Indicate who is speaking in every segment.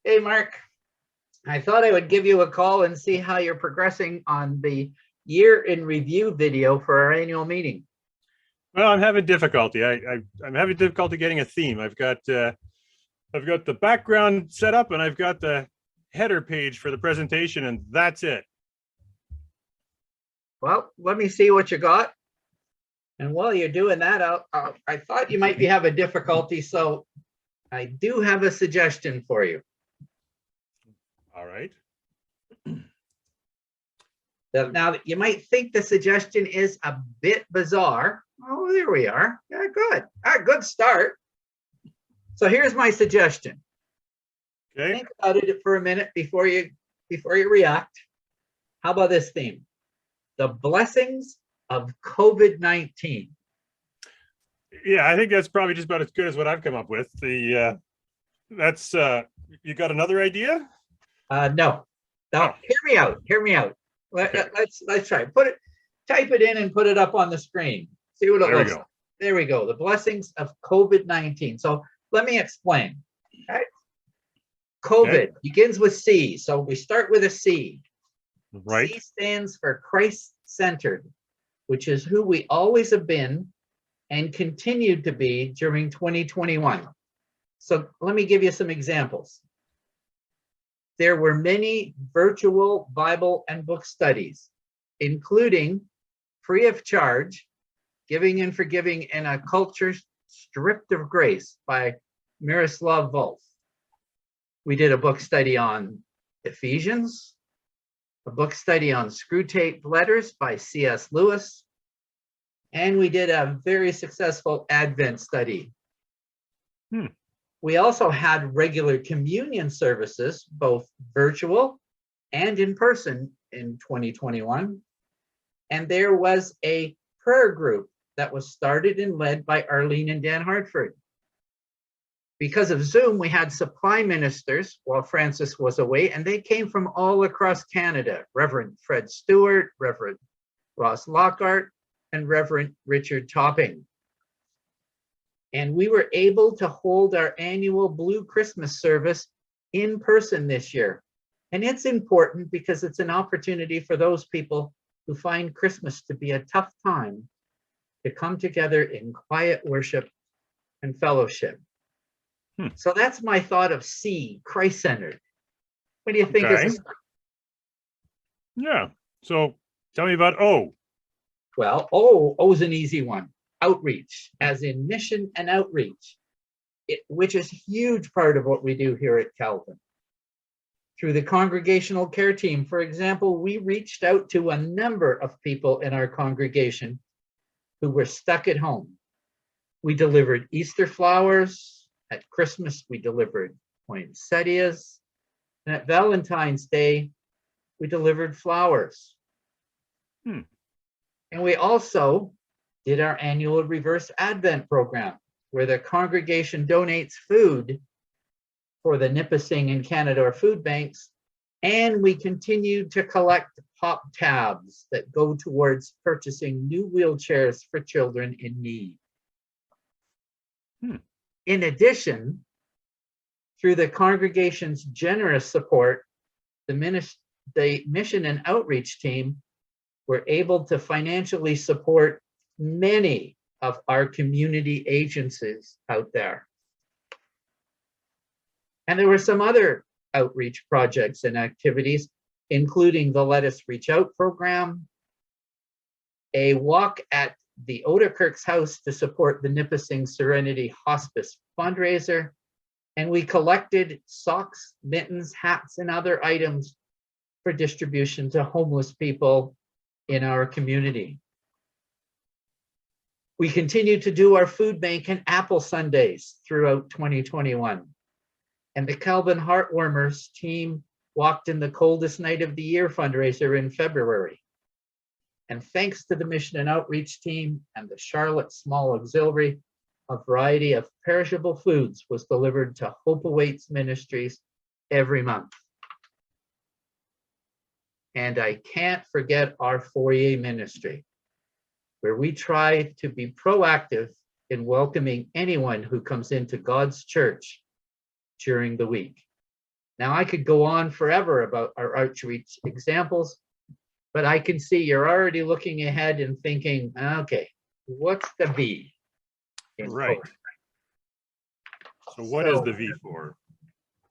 Speaker 1: Hey, Mark, I thought I would give you a call and see how you're progressing on the year in review video for our annual meeting.
Speaker 2: Well, I'm having difficulty. I'm having difficulty getting a theme. I've got the background set up and I've got the header page for the presentation, and that's it.
Speaker 1: Well, let me see what you got. And while you're doing that, I thought you might be having difficulty, so I do have a suggestion for you.
Speaker 2: All right.
Speaker 1: Now, you might think the suggestion is a bit bizarre. Oh, there we are. Yeah, good. Good start. So here's my suggestion.
Speaker 2: Okay.
Speaker 1: Think about it for a minute before you react. How about this theme? The blessings of COVID-19.
Speaker 2: Yeah, I think that's probably just about as good as what I've come up with. You got another idea?
Speaker 1: No.
Speaker 2: Oh.
Speaker 1: Hear me out.
Speaker 2: Okay.
Speaker 1: Let's try. Type it in and put it up on the screen. See what it looks like. There we go. The blessings of COVID-19. So let me explain. Okay. COVID begins with C. So we start with a C.
Speaker 2: Right.
Speaker 1: C stands for Christ-centered, which is who we always have been and continued to be during 2021. So let me give you some examples. There were many virtual Bible and book studies, including free of charge, Giving and Forgiving in a Culture Stripped of Grace by Miroslav Volf. We did a book study on Ephesians, a book study on Screwtape Letters by C.S. Lewis, and we did a very successful Advent study. We also had regular communion services, both virtual and in person in 2021. And there was a prayer group that was started and led by Arlene and Dan Hartford. Because of Zoom, we had supply ministers while Francis was away, and they came from all across Canada. Reverend Fred Stewart, Reverend Ross Lockhart, and Reverend Richard Topping. And we were able to hold our annual Blue Christmas service in person this year. And it's important because it's an opportunity for those people who find Christmas to be a tough time to come together in quiet worship and fellowship. So that's my thought of C, Christ-centered. What do you think?
Speaker 2: Okay. Yeah. So tell me about O.
Speaker 1: Well, O's an easy one. Outreach, as in mission and outreach, which is a huge part of what we do here at Calvin. Through the congregational care team, for example, we reached out to a number of people in our congregation who were stuck at home. We delivered Easter flowers. At Christmas, we delivered poinsettias. And at Valentine's Day, we delivered flowers. And we also did our annual Reverse Advent program, where the congregation donates food for the Nipissing and Canada food banks, and we continue to collect pop tabs that go towards purchasing new wheelchairs for children in need. In addition, through the congregation's generous support, the mission and outreach team were able to financially support many of our community agencies out there. And there were some other outreach projects and activities, including the Let Us Reach Out program, a walk at the Odekirk's house to support the Nipissing Serenity Hospice fundraiser, and we collected socks, mittens, hats, and other items for distribution to homeless people in our community. We continue to do our food bank and apple Sundays throughout 2021. And the Calvin Heartwarmers team walked in the Coldest Night of the Year fundraiser in February. And thanks to the mission and outreach team and the Charlotte Small Auxiliary, a variety of perishable foods was delivered to Hope Awaits Ministries every month. And I can't forget our foyer ministry, where we try to be proactive in welcoming anyone who comes into God's church during the week. Now, I could go on forever about our outreach examples, but I can see you're already looking ahead and thinking, okay, what's the V? in
Speaker 2: Right.
Speaker 1: post?
Speaker 2: So what is the V for?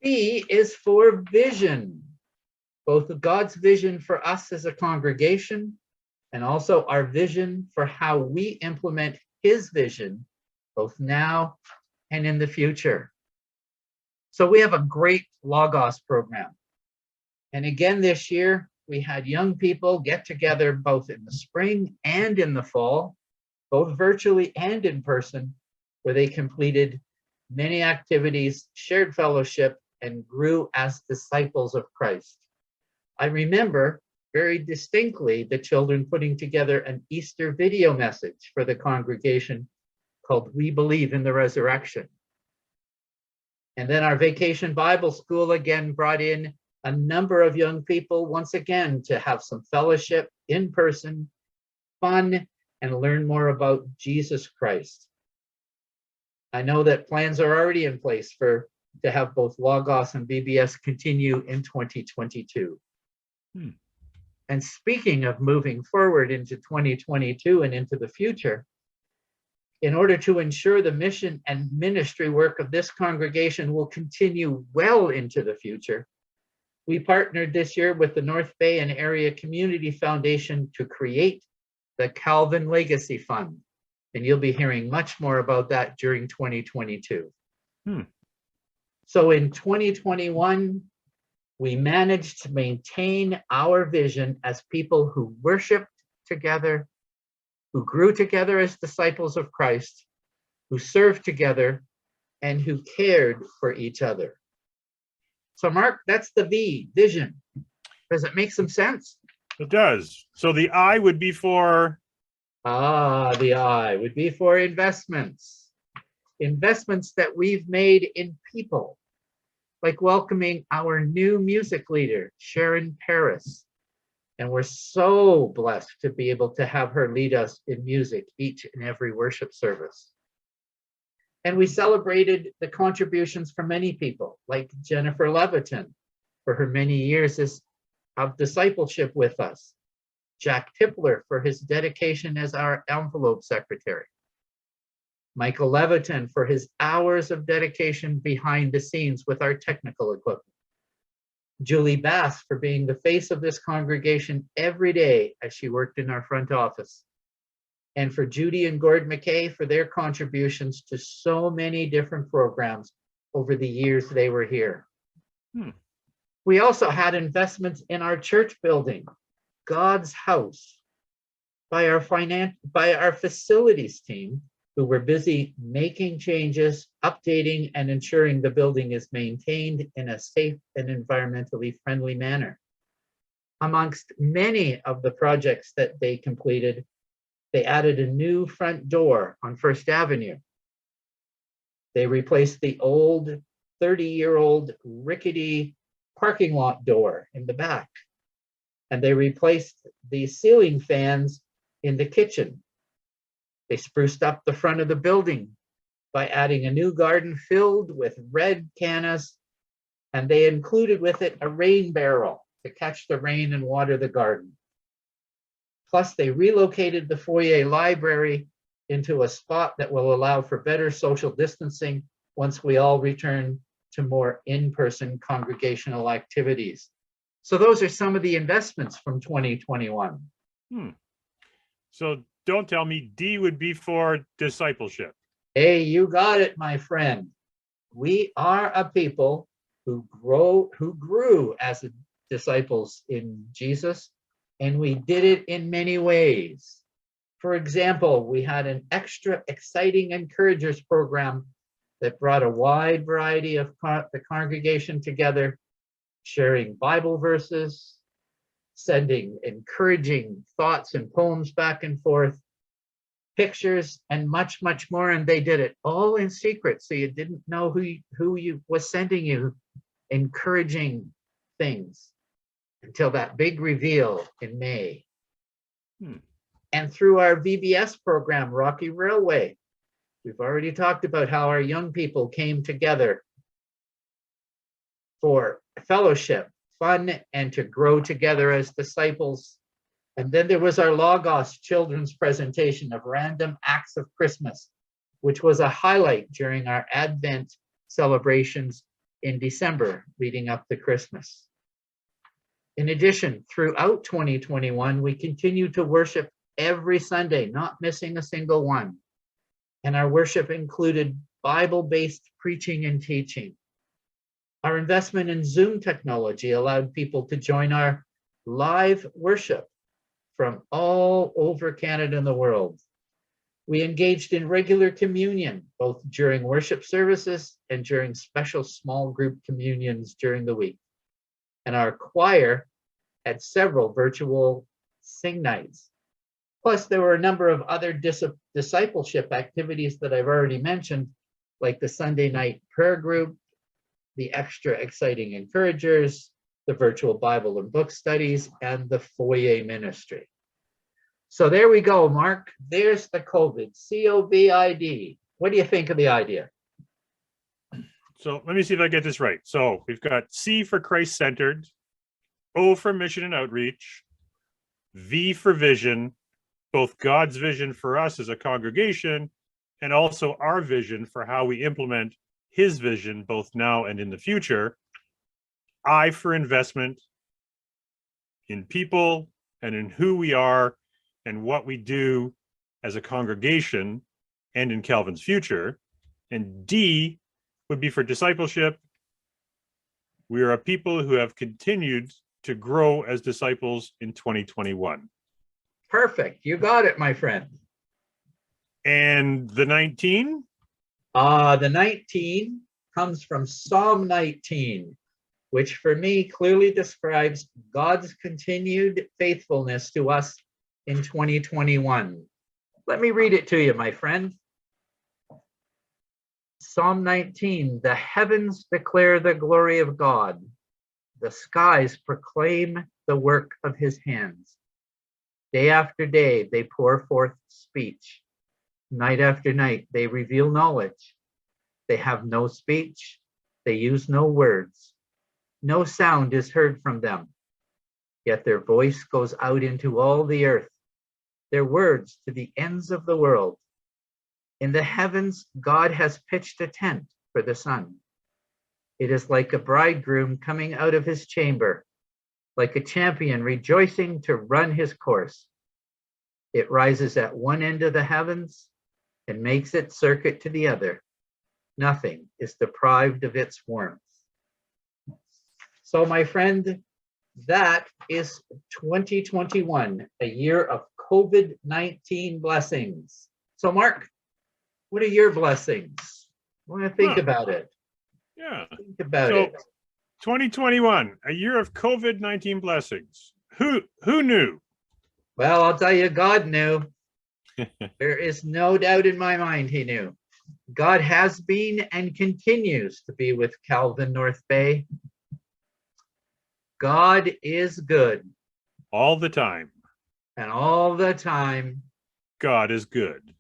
Speaker 1: V is for vision, both of God's vision for us as a congregation and also our vision for how we implement his vision, both now and in the future. So we have a great Logos program. And again, this year, we had young people get together both in the spring and in the fall, both virtually and in person, where they completed many activities, shared fellowship, and grew as disciples of Christ. I remember very distinctly the children putting together an Easter video message for the congregation called "We Believe in the Resurrection." And then our Vacation Bible School again brought in a number of young people once again to have some fellowship in person, fun, and learn more about Jesus Christ. I know that plans are already in place to have both Logos and VBS continue in 2022. And speaking of moving forward into 2022 and into the future, in order to ensure the mission and ministry work of this congregation will continue well into the future, we partnered this year with the North Bay and Area Community Foundation to create the Calvin Legacy Fund. And you'll be hearing much more about that during 2022. So in 2021, we managed to maintain our vision as people who worshiped together, who grew together as disciples of Christ, who served together, and who cared for each other. So Mark, that's the V, vision. Does it make some sense?
Speaker 2: It does. So the I would be for?
Speaker 1: The I would be for investments. Investments that we've made in people, like welcoming our new music leader, Sharon Paris. And we're so blessed to be able to have her lead us in music each and every worship service. And we celebrated the contributions from many people, like Jennifer Leviton, for her many years of discipleship with us. Jack Tipler for his dedication as our envelope secretary. Michael Leviton for his hours of dedication behind the scenes with our technical equipment. Julie Bass for being the face of this congregation every day as she worked in our front office. And for Judy and Gord McKay for their contributions to so many different programs over the years they were here. We also had investments in our church building, God's House, by our facilities team, who were busy making changes, updating, and ensuring the building is maintained in a safe and environmentally friendly manner. Amongst many of the projects that they completed, they added a new front door on First Avenue. They replaced the old 30-year-old rickety parking lot door in the back. And they replaced the ceiling fans in the kitchen. They spruced up the front of the building by adding a new garden filled with red cannas, and they included with it a rain barrel to catch the rain and water the garden. Plus, they relocated the foyer library into a spot that will allow for better social distancing once we all return to more in-person congregational activities. So those are some of the investments from 2021.
Speaker 2: So don't tell me D would be for discipleship.
Speaker 1: Hey, you got it, my friend. We are a people who grew as disciples in Jesus, and we did it in many ways. For example, we had an extra exciting encouragers program that brought a wide variety of the congregation together, sharing Bible verses, sending encouraging thoughts and poems back and forth, pictures, and much, much more. And they did it all in secret, so you didn't know who was sending you encouraging things until that big reveal in May. And through our VBS program, Rocky Railway, we've already talked about how our young people came together for fellowship, fun, and to grow together as disciples. And then there was our Logos children's presentation of Random Acts of Christmas, which was a highlight during our Advent celebrations in December leading up to Christmas. In addition, throughout 2021, we continue to worship every Sunday, not missing a single one. And our worship included Bible-based preaching and teaching. Our investment in Zoom technology allowed people to join our live worship from all over Canada and the world. We engaged in regular communion, both during worship services and during special small group communions during the week. And our choir had several virtual sing nights. Plus, there were a number of other discipleship activities that I've already mentioned, like the Sunday night prayer group, the extra exciting encouragers, the virtual Bible and book studies, and the foyer ministry. So there we go, Mark. There's the COVID, COVID. What do you think of the idea?
Speaker 2: So let me see if I get this right. So we've got C for Christ-centered, O for mission and outreach, V for vision, both God's vision for us as a congregation and also our vision for how we implement his vision both now and in the future. I for investment in people and in who we are and what we do as a congregation and in Calvin's future. And D would be for discipleship. We are a people who have continued to grow as disciples in 2021.
Speaker 1: Perfect. You got it, my friend.
Speaker 2: And the 19?
Speaker 1: The 19 comes from Psalm 19, which for me clearly describes God's continued faithfulness to us in 2021. Let me read it to you, my friend. Psalm 19, the heavens declare the glory of God. The skies proclaim the work of his hands. Day after day, they pour forth speech. Night after night, they reveal knowledge. They have no speech. They use no words. No sound is heard from them. Yet their voice goes out into all the earth, their words to the ends of the world. In the heavens, God has pitched a tent for the sun. It is like a bridegroom coming out of his chamber, like a champion rejoicing to run his course. It rises at one end of the heavens and makes its circuit to the other. Nothing is deprived of its warmth. So, my friend, that is 2021, a year of COVID-19 blessings. So, Mark, what are your blessings? I want to think about it.
Speaker 2: Yeah.
Speaker 1: Think about
Speaker 2: So,
Speaker 1: it.
Speaker 2: 2021, a year of COVID-19 blessings. Who knew?
Speaker 1: Well, I'll tell you, God knew. There is no doubt in my mind he knew. God has been and continues to be with Calvin North Bay. God is good.
Speaker 2: All the time.
Speaker 1: And all the time,
Speaker 2: God is good.